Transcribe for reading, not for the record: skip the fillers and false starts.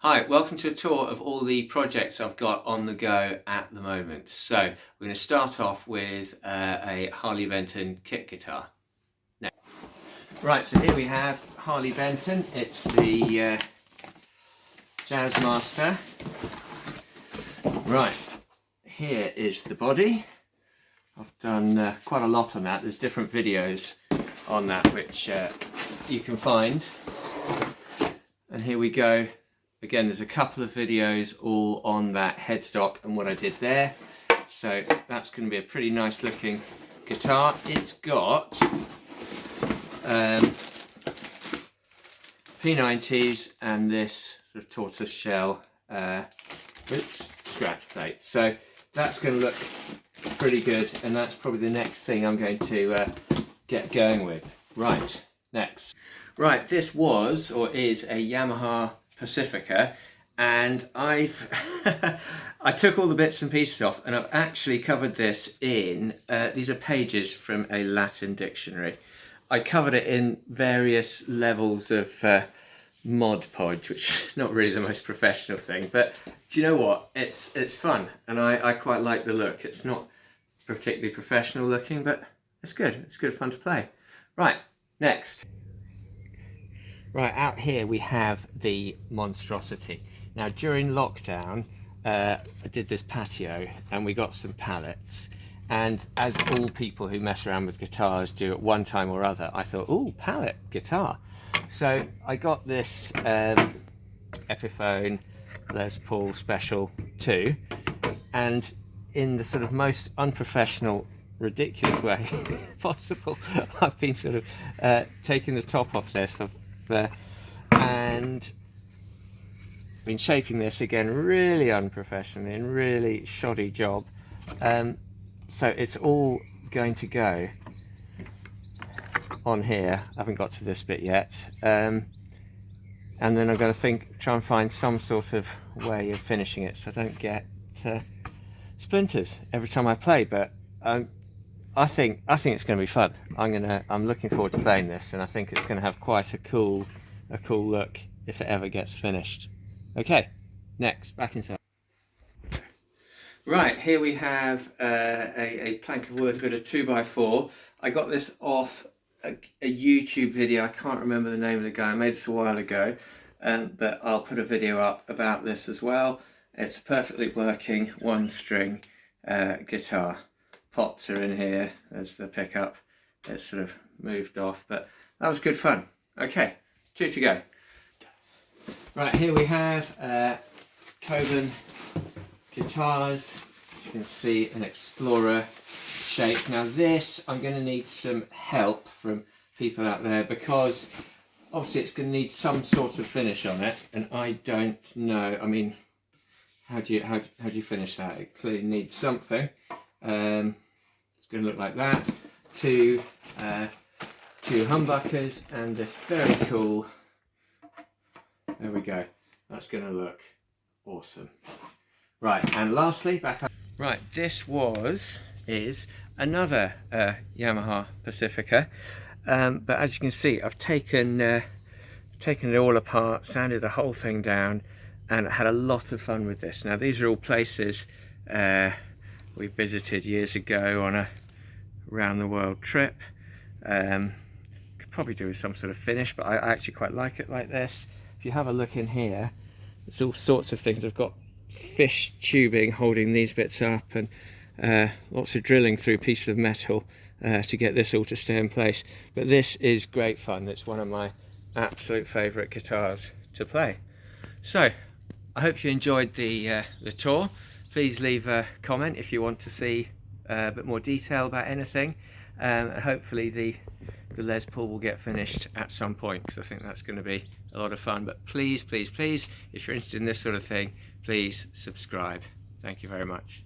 Hi, welcome to a tour of all the projects I've got on the go at the moment. So we're going to start off with a Harley Benton kit guitar. Now, right, so here we have Harley Benton. It's the Jazzmaster. Right, here is the body. I've done quite a lot on that. There's different videos on that which you can find. And here we go. Again, there's a couple of videos all on that headstock and what I did there. So that's going to be a pretty nice looking guitar. It's got P90s and this sort of tortoise shell scratch plates. So that's going to look pretty good, and that's probably the next thing I'm going to get going with. Right, next. Right, this was or is a Yamaha Pacifica, and I took all the bits and pieces off, and I've actually covered this in these are pages from a Latin dictionary. I covered it in various levels of Mod Podge, which is not really the most professional thing, but do you know what, it's fun, and I quite like the look. It's not particularly professional looking, but it's good fun to play. Right, next. Right, out here we have the monstrosity. Now during lockdown I did this patio and we got some pallets, and as all people who mess around with guitars do at one time or other, I thought, oh, pallet guitar. So I got this Epiphone Les Paul Special 2, and in the sort of most unprofessional, ridiculous way possible, I've been sort of taking the top off this and been shaping this again really unprofessionally and really shoddy job. So it's all going to go on here. I haven't got to this bit yet, and then I'm going to try and find some sort of way of finishing it so I don't get splinters every time I play. But I think it's going to be fun. I'm looking forward to playing this, and I think it's going to have quite a cool look if it ever gets finished. Okay, next, back inside. Right, here we have a plank of wood, a bit of 2x4. I got this off a YouTube video. I can't remember the name of the guy. I made this a while ago, but I'll put a video up about this as well. It's a perfectly working one string guitar. Pots are in here. There's the pickup. It's sort of moved off, but that was good fun. Okay, 2 to go. Right, here we have Coben guitars. As you can see, an Explorer shape. Now this, I'm going to need some help from people out there, because obviously it's going to need some sort of finish on it, and I don't know. I mean, how do you finish that? It clearly needs something. It's going to look like that. Two humbuckers and this very cool. There we go. That's going to look awesome. Right, and lastly, back up. Right, this is another Yamaha Pacifica, but as you can see, I've taken it all apart, sanded the whole thing down, and had a lot of fun with this. Now these are all places we visited years ago on a round the world trip. Could probably do with some sort of finish, but I actually quite like it like this. If you have a look in here, there's all sorts of things. I've got fish tubing holding these bits up, and lots of drilling through pieces of metal to get this all to stay in place. But this is great fun. It's one of my absolute favourite guitars to play. So I hope you enjoyed the tour. Please leave a comment if you want to see a bit more detail about anything, and hopefully the Les Paul will get finished at some point, because I think that's going to be a lot of fun. But please, if you're interested in this sort of thing, please subscribe. Thank you very much.